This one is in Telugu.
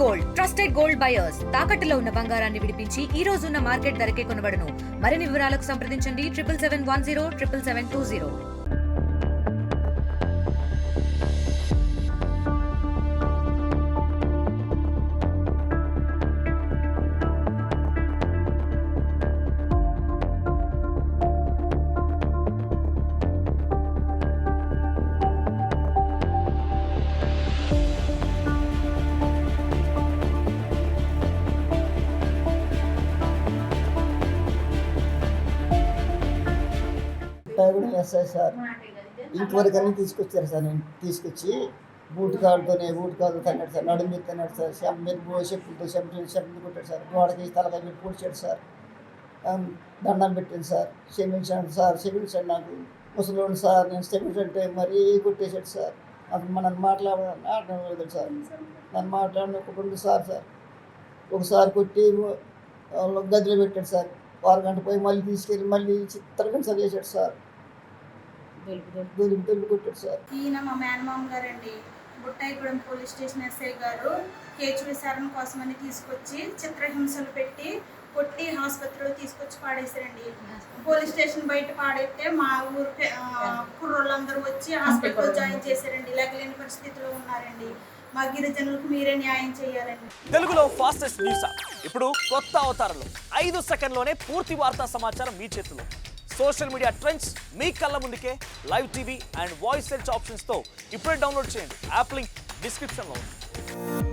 గోల్డ్ ట్రస్టెడ్ గోల్డ్ బయర్స్ తాకట్టులో ఉన్న బంగారాన్ని విడిపించి ఈ రోజు ఉన్న మార్కెట్ ధరకే కొనబడును. మరిన్ని వివరాలకు సంప్రదించండి 7771077720. కూడా వేస్తాయి సార్. ఇంతవరకు అన్నీ తీసుకొచ్చారు సార్. నేను తీసుకొచ్చి బూట్ కాలుతో తన్నాడు సార్, నడుము మీద తన్నాడు సార్, చెప్పులతో చెప్పులు కొట్టాడు సార్, గోడకి తలకాయ మీద పూడ్చాడు సార్. దండం పెట్టాను సార్, క్షమించండి సార్, క్షమించండి, నాకు ముసలోడు సార్, నేను క్షమించంటే మరీ కొట్టేశాడు సార్. అప్పుడు నన్ను మాట్లాడలేదు సార్. నన్ను మాట్లాడకుండా సార్ ఒకసారి కొట్టి గదిలో పెట్టాడు సార్. గంట పోయి మళ్ళీ తీసుకెళ్ళి మళ్ళీ చిత్రంగా సార్ చేశాడు సార్. దొరికి కొట్టాడు సార్. ఈయన మా మేనమామ గారండి. బుట్టాయిగూడెం పోలీస్ స్టేషన్ ఎస్ఐ గారు కేసు విచారణ కోసమని తీసుకొచ్చి చిత్రహింసలు పెట్టి కొట్టి ఆసుపత్రిలో తీసుకొచ్చి పాడేశారండి. పోలీస్ స్టేషన్ బయట పాడైతే మా ఊరు కుర్రోళ్ళందరూ వచ్చి హాస్పిటల్లో జాయిన్ చేశారండి. లేకలేని పరిస్థితిలో ఉన్నారండి. మా గిరిజనులకు మీరే న్యాయం చేయాలండి. తెలుగులో ఫాస్టెస్ట్ న్యూస్ ఇప్పుడు కొత్త అవతారంలో 5 సెకండ్లోనే పూర్తి వార్తా సమాచారం మీ చేతిలో. సోషల్ మీడియా ట్రెండ్స్ మీ కళ్ళ ముందుకే live TV and voice search ఆప్షన్స్తో ఇప్పుడే డౌన్లోడ్ చేయండి. యాప్ లింక్ డిస్క్రిప్షన్లో ఉంది.